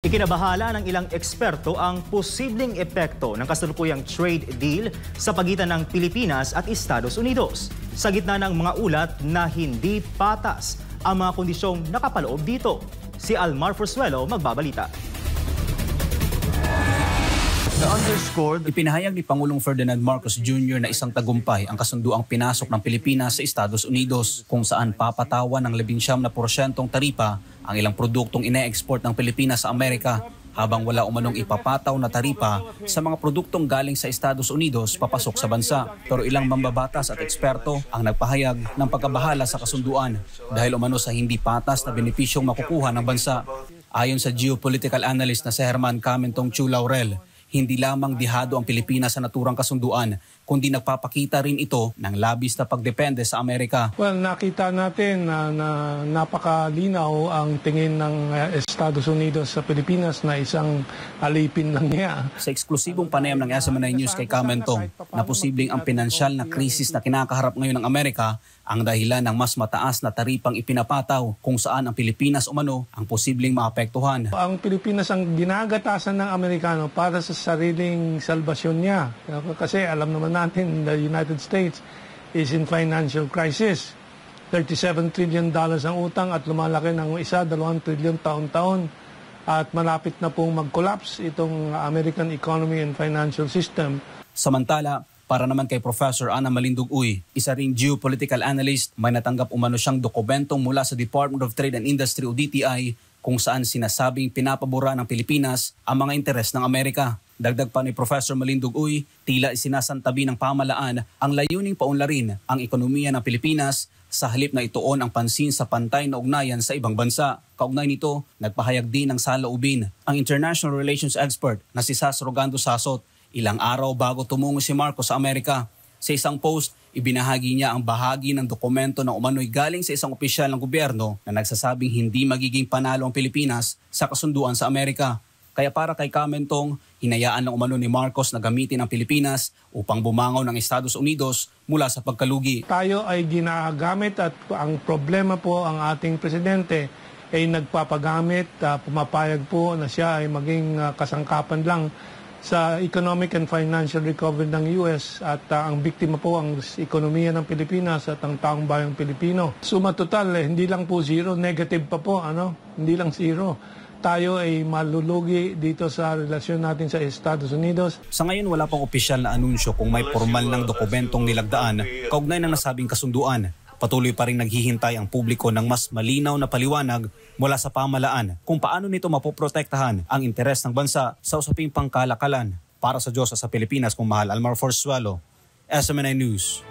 Ikinabahala ng ilang eksperto ang posibleng epekto ng kasalukuyang trade deal sa pagitan ng Pilipinas at Estados Unidos sa gitna ng mga ulat na hindi patas ang mga kondisyong nakapaloob dito. Si Almar Forzuelo magbabalita. Ipinahayag ni Pangulong Ferdinand Marcos Jr. na isang tagumpay ang kasunduang pinasok ng Pilipinas sa Estados Unidos kung saan papatawan ng 19% taripa ang ilang produktong ine-export ng Pilipinas sa Amerika habang wala umanong ipapataw na taripa sa mga produktong galing sa Estados Unidos papasok sa bansa. Pero ilang mambabatas at eksperto ang nagpahayag ng pagkabahala sa kasunduan dahil umano sa hindi patas na benepisyong makukuha ng bansa. Ayon sa geopolitical analyst na si Herman Camentong Chu Laurel, hindi lamang dihado ang Pilipinas sa naturang kasunduan, kundi nagpapakita rin ito ng labis na pagdepende sa Amerika. Well, nakita natin na napakalinaw ang tingin ng Estados Unidos sa Pilipinas na isang alipin lang niya. Sa eksklusibong panayam ng SMNI News kay Camentong, na posibleng ang pinansyal na krisis na kinakaharap ngayon ng Amerika ang dahilan ng mas mataas na taripang ipinapataw kung saan ang Pilipinas umano ang posibleng maapektuhan. Ang Pilipinas ang ginagatasan ng Amerikano para sa sariling salbasyon niya. Kasi alam naman natin, the United States is in financial crisis. $37 trillion ang utang at lumalaki ng 1-2 trillion taon-taon. At malapit na pong mag-collapse itong American economy and financial system. Samantala, para naman kay Professor Ana Malindog-Uy, isa ring geopolitical analyst, may natanggap umano siyang dokumentong mula sa Department of Trade and Industry o DTI kung saan sinasabing pinapabura ng Pilipinas ang mga interes ng Amerika. Dagdag pa ni Professor Malindog-Uy, tila isinasantabi ng pamalaan ang layuning paunlarin ang ekonomiya ng Pilipinas sa halip na ituon ang pansin sa pantay na ugnayan sa ibang bansa. Kaugnay nito, nagpahayag din ng saloobin ang international relations expert na si Sas Rogando Sasot ilang araw bago tumungo si Marcos sa Amerika. Sa isang post, ibinahagi niya ang bahagi ng dokumento na umano'y galing sa isang opisyal ng gobyerno na nagsasabing hindi magiging panalo ang Pilipinas sa kasunduan sa Amerika. Kaya para kay Camentong, hinayaan ng umano ni Marcos na gamitin ang Pilipinas upang bumangaw ng Estados Unidos mula sa pagkalugi. Tayo ay ginagamit at ang problema po ang ating presidente ay nagpapagamit, pumapayag po na siya ay maging kasangkapan lang sa economic and financial recovery ng US at ang biktima po ang ekonomiya ng Pilipinas at ang taong bayang Pilipino. Suma total, hindi lang po zero, negative pa po, hindi lang zero. Tayo ay malulugi dito sa relasyon natin sa Estados Unidos. Sa ngayon wala pang opisyal na anunsyo kung may formal ng dokumentong nilagdaan kaugnay ng nasabing kasunduan. Patuloy pa rin naghihintay ang publiko ng mas malinaw na paliwanag mula sa pamalaan kung paano nito mapoprotektahan ang interes ng bansa sa usaping pangkalakalan. Para sa Diyos sa Pilipinas, kung mahal, Almar Forzuelo, SMNI News.